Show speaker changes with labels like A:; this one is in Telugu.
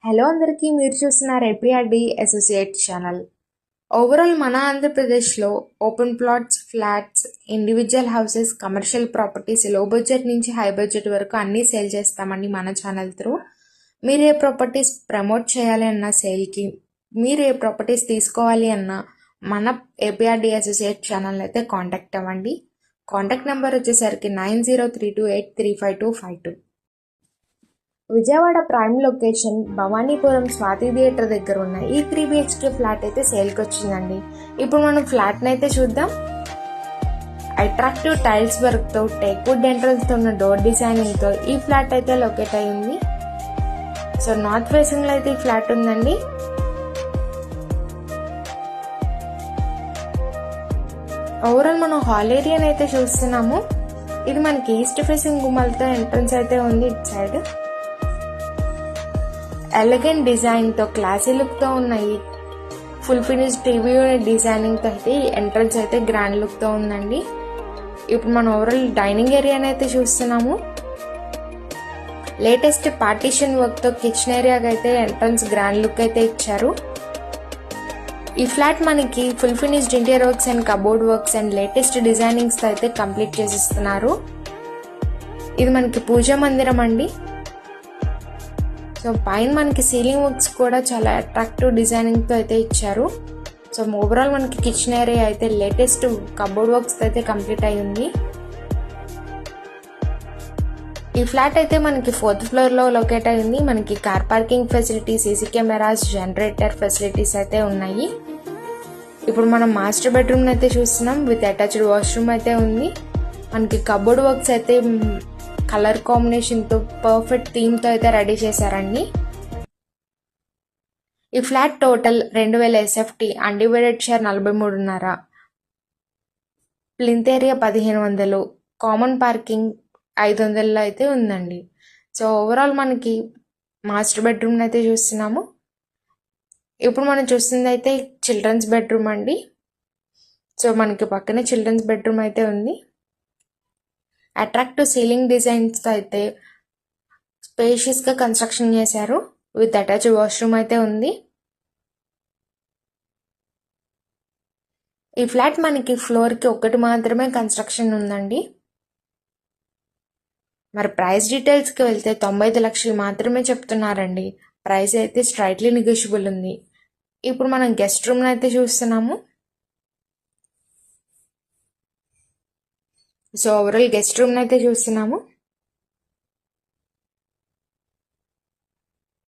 A: హలో అందరికీ, మీరు చూస్తున్నారు ఏపీఆర్డి అసోసియేట్ ఛానల్. ఓవరాల్ మన ఆంధ్రప్రదేశ్లో open plots, flats, individual houses, commercial properties లో బడ్జెట్ నుంచి హై బడ్జెట్ వరకు అన్నీ సేల్ చేస్తామండి మన ఛానల్ త్రూ. మీరు ఏ ప్రాపర్టీస్ ప్రమోట్ చేయాలి అన్న సేల్కి, మీరు ఏ ప్రాపర్టీస్ తీసుకోవాలి అన్న మన ఏపీఆర్డి అసోసియేట్ ఛానల్ అయితే కాంటాక్ట్ అవ్వండి. కాంటాక్ట్ నెంబర్ వచ్చేసరికి 9032835252. Vijayawada prime location Bhavanipuram Swathi theatre దగ్గర ఉన్న ఈ 3 BHK ఫ్లాట్ అయితే సేల్కి వచ్చిందండి. ఇప్పుడు మనం ఫ్లాట్ని అయితే చూద్దాం. అట్రాక్టివ్ టైల్స్ వర్క్తో, టేక్వుడ్ ఎంట్రన్స్తో ఉన్న డోర్ డిజైనింగ్తో ఈ ఫ్లాట్ అయితే లొకేట్ అయింది. సో నార్త్ ఫేసింగ్లో అయితే ఈ ఫ్లాట్ ఉందండి. ఓవరాల్ మనం హాల్ ఏరియాని అయితే చూస్తున్నాము. ఇది మనకి ఈస్ట్ ఫేసింగ్ గుమ్మలతో ఎంట్రన్స్ అయితే ఉంది. ఇటు సైడ్ ఎలిగెంట్ డిజైన్తో, క్లాసీ లుక్తో ఉన్నాయి. ఫుల్ ఫినిష్ టీవీ యూనిట్ డిజైనింగ్తో అయితే ఎంట్రన్స్ అయితే గ్రాండ్ లుక్తో ఉందండి. ఇప్పుడు మనం ఓవరాల్ డైనింగ్ ఏరియాని అయితే చూస్తున్నాము. లేటెస్ట్ పార్టీషన్ వర్క్తో కిచెన్ ఏరియాకి అయితే ఎంట్రన్స్ గ్రాండ్ లుక్ అయితే ఇచ్చారు. ఈ ఫ్లాట్ మనకి full finished interior works and cupboard works and latest డిజైనింగ్స్తో అయితే కంప్లీట్ చేసిస్తున్నారు. ఇది మనకి పూజా మందిరం అండి. సో పైన మనకి సీలింగ్ వర్క్స్ కూడా చాలా అట్రాక్టివ్ డిజైనింగ్తో అయితే ఇచ్చారు. సో ఓవరాల్ మనకి కిచెన్ ఏరియా అయితే లేటెస్ట్ కబోర్డ్ వర్క్స్ అయితే కంప్లీట్ అయ్యింది. ఈ ఫ్లాట్ అయితే మనకి 4th ఫ్లోర్లో లొకేట్ అయింది. మనకి car parking facility, CC cameras, generator facilities అయితే ఉన్నాయి. ఇప్పుడు మనం మాస్టర్ బెడ్రూమ్ అయితే చూస్తున్నాం. విత్ అటాచ్డ్ వాష్రూమ్ అయితే ఉంది. మనకి కబోర్డ్ వర్క్స్ అయితే కలర్ కాంబినేషన్తో పర్ఫెక్ట్ థీమ్తో అయితే రెడీ చేశారండి. ఈ flat total 2000 SFT, undivided share 43.5, plinth area 1500, common parking 500 అయితే ఉందండి. సో ఓవరాల్ మనకి మాస్టర్ బెడ్రూమ్ అయితే చూస్తున్నాము. ఇప్పుడు మనం చూస్తుంది అయితే చిల్డ్రన్స్ బెడ్రూమ్ అండి. సో మనకి పక్కనే చిల్డ్రన్స్ బెడ్రూమ్ అయితే ఉంది. అట్రాక్టివ్ సీలింగ్ డిజైన్స్తో అయితే స్పేషియస్గా కన్స్ట్రక్షన్ చేశారు. విత్ అటాచ్డ్ వాష్రూమ్ అయితే ఉంది. ఈ ఫ్లాట్ మనకి ఫ్లోర్కి ఒకటి మాత్రమే కన్స్ట్రక్షన్ ఉందండి. మరి ప్రైస్ డీటెయిల్స్కి వెళ్తే 95 లక్షలు మాత్రమే చెప్తున్నారండి. ప్రైస్ అయితే స్ట్రైట్లీ నెగోషియబుల్ ఉంది. ఇప్పుడు మనం గెస్ట్ రూమ్ని అయితే చూస్తున్నాము. సో ఓవరాల్ గెస్ట్ రూమ్ని అయితే చూస్తున్నాము.